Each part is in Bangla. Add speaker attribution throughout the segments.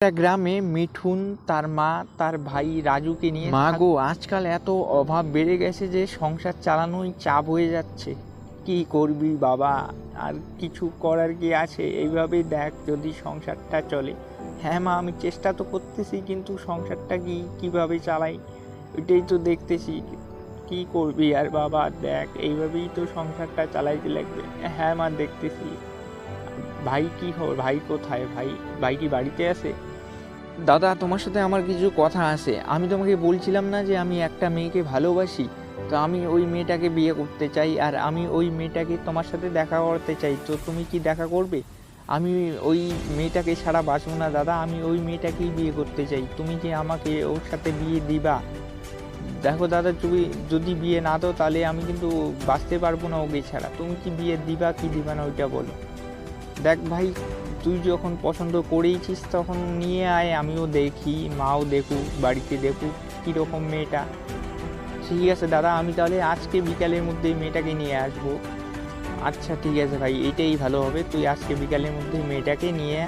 Speaker 1: একটা গ্রামে মিঠুন তার মা তার ভাই রাজুকে নিয়ে মা গো আজকাল এত অভাব বেড়ে গেছে যে সংসার চালানোই চাপ হয়ে যাচ্ছে। কি করবি বাবা, আর কিছু করার কি আছে? এইভাবেই দেখ যদি সংসারটা চলে। হ্যাঁ মা, আমি চেষ্টা তো করতেছি, কিন্তু সংসারটা কিভাবে চালাই ওইটাই তো দেখতেছি। কি করবি আর বাবা, দেখ এইভাবেই তো সংসারটা চালাইতে লাগবে। হ্যাঁ মা, দেখতেছি। ভাই কি খবর? ভাই কোথায়? ভাই কি বাড়িতে আছে? দাদা, তোমার সাথে আমার কিছু কথা আছে। আমি তোমাকে বলছিলাম না যে আমি একটা মেয়েকে ভালোবাসি, তো আমি ওই মেয়েটাকে বিয়ে করতে চাই, আর আমি ওই মেয়েটাকে তোমার সাথে দেখা করতে চাই। তো তুমি কি দেখা করবে? আমি ওই মেয়েটাকে ছাড়া বাঁচব না দাদা, আমি ওই মেয়েটাকেই বিয়ে করতে চাই। তুমি কি আমাকে ওর সাথে বিয়ে দিবা? দেখো দাদা, তুমি যদি বিয়ে না দাও তাহলে আমি কিন্তু বাঁচতে পারবো না ওকে ছাড়া। তুমি কি বিয়ে দিবা কি দিবা না ওইটা বলো। দেখ ভাই, তুই যখন পছন্দ করেইছিস তখন নিয়ে আয়, আমিও দেখি, মাও দেখুক, বাড়িতে দেখুক কীরকম মেয়েটা। ঠিক আছে দাদা, আমি তাহলে আজকে বিকালের মধ্যে মেয়েটাকে নিয়ে আসবো। আচ্ছা ঠিক আছে ভাই, এটাই ভালো হবে। তুই আজকে বিকালের মধ্যে মেয়েটাকে নিয়ে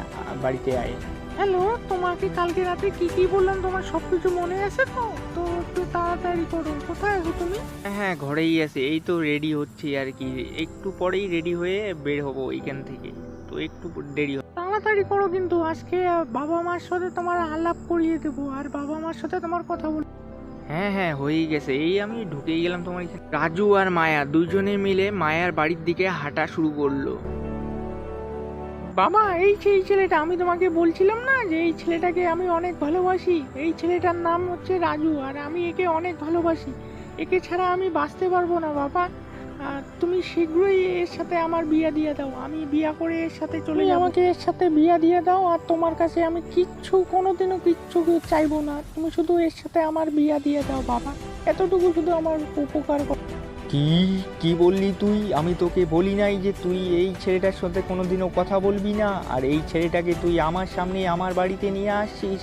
Speaker 1: বাড়িতে আয়।
Speaker 2: হ্যালো, তোমাকে কালকে রাতে কি কি বললাম তোমার সব কিছু মনে আছে তো? তো একটু তাড়াতাড়ি করো। কোথায় আছো তুমি?
Speaker 1: হ্যাঁ, ঘরেই আছে, এই তো রেডি হচ্ছি আর কি। একটু পরেই রেডি হয়ে বের হবো এইখান থেকে, তো একটু দেরি হবে।
Speaker 2: তাড়াতাড়ি করো কিন্তু আজকে বাবা মার সাথে তোমার আলাপ করিয়ে দেবো, আর বাবা মার সাথে তোমার কথা বল।
Speaker 1: হ্যাঁ হ্যাঁ, হয়েই গেছে। এই আমি ঢুকেই গেলাম তোমার এখানে। রাজু আর মায়া দুজনে মিলে মায়ার বাড়ির দিকে হাঁটা শুরু করলো।
Speaker 2: বাবা, এই সেই ছেলেটা, আমি তোমাকে বলছিলাম না যে এই ছেলেটাকে আমি অনেক ভালোবাসি। এই ছেলেটার নাম হচ্ছে রাজু, আর আমি একে অনেক ভালোবাসি। একে ছাড়া আমি বাঁচতে পারবো না বাবা। তুমি শীঘ্রই এর সাথে আমার বিয়ে দিয়ে দাও। আমি বিয়ে করে এর সাথে চলে যাবো। আমাকে এর সাথে বিয়ে দিয়ে দাও, আর তোমার কাছে আমি কোনোদিনও কিচ্ছু চাইবো না। তুমি শুধু এর সাথে আমার বিয়ে দিয়ে দাও বাবা। এতটুকু শুধু আমার উপকার করো।
Speaker 1: কি কি বললি তুই? আমি তোকে বলি নাই যে তুই এই ছেলেটার সাথে কোনোদিনও কথা বলবি না, আর এই ছেলেটাকে তুই আমার সামনে আমার বাড়িতে নিয়ে আসছিস?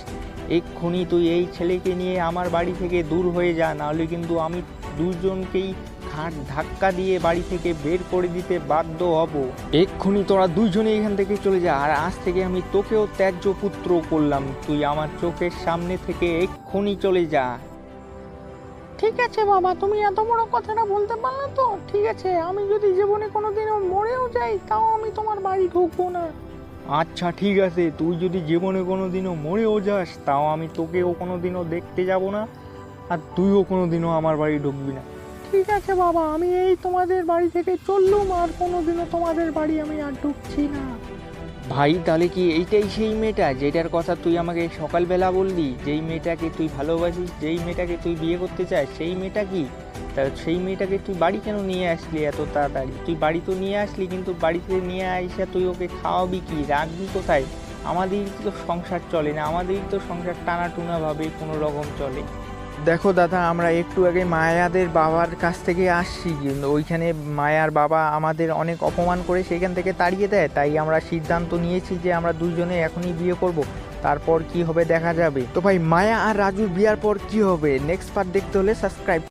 Speaker 1: এক্ষুনি তুই এই ছেলেকে নিয়ে আমার বাড়ি থেকে দূর হয়ে যা, নাহলে কিন্তু আমি দুজনকেই ঘাট ধাক্কা দিয়ে বাড়ি থেকে বের করে দিতে বাধ্য হব। এক্ষুনি তোরা দুইজনে এখান থেকে চলে যা, আর আজ থেকে আমি তোকেও ত্যায্য পুত্র করলাম। তুই আমার চোখের সামনে থেকে এক্ষুনি চলে যা।
Speaker 2: ঠিক আছে বাবা, তুমি এত বড় কথাটা বলতে পারলে তো? ঠিক আছে, আমি যদি জীবনে কোনোদিনও মরেও যাই তাও আমি তোমার বাড়ি ঢুকবো না।
Speaker 1: আচ্ছা ঠিক আছে, তুই যদি জীবনে কোনোদিনও মরেও যাস তাও আমি তোকেও কোনোদিনও দেখতে যাব না, আর তুইও কোনোদিনও আমার বাড়ি ঢুকবি না।
Speaker 2: ঠিক আছে বাবা, আমি এই তোমাদের বাড়ি থেকে চললুম, আর কোনোদিনও তোমাদের বাড়ি আমি আর ঢুকছি না।
Speaker 1: ভাই, তাহলে কি এইটাই সেই মেয়েটা যেটার কথা তুই আমাকে সকালবেলা বললি? যেই মেয়েটাকে তুই ভালোবাসিস, যেই মেয়েটাকে তুই বিয়ে করতে চাস, সেই মেয়েটা কি? তা সেই মেয়েটাকে তুই বাড়ি কেন নিয়ে আসলি এত তাড়াতাড়ি? তুই বাড়ি তো নিয়ে আসলি, কিন্তু বাড়িতে নিয়ে আইসা তুই ওকে খাওয়াবি কি, রাখবি কোথায়? আমাদেরই তো সংসার চলে না, আমাদেরই তো সংসার টানাটুনাভাবে কোনো রকম চলে। দেখো দাদা, আমরা একটু আগে মায়াদের বাবার কাছ থেকে আসছি, কিন্তু ওইখানে মায়ার বাবা আমাদের অনেক অপমান করে সেখান থেকে তাড়িয়ে দেয়। তাই আমরা সিদ্ধান্ত নিয়েছি যে আমরা দুইজনে এখনই বিয়ে করব, তারপর কি হবে দেখা যাবে। তো ভাই, মায়া আর রাজুর বিয়ার পর কি হবে নেক্সট পার্ট দেখতে হলে সাবস্ক্রাইব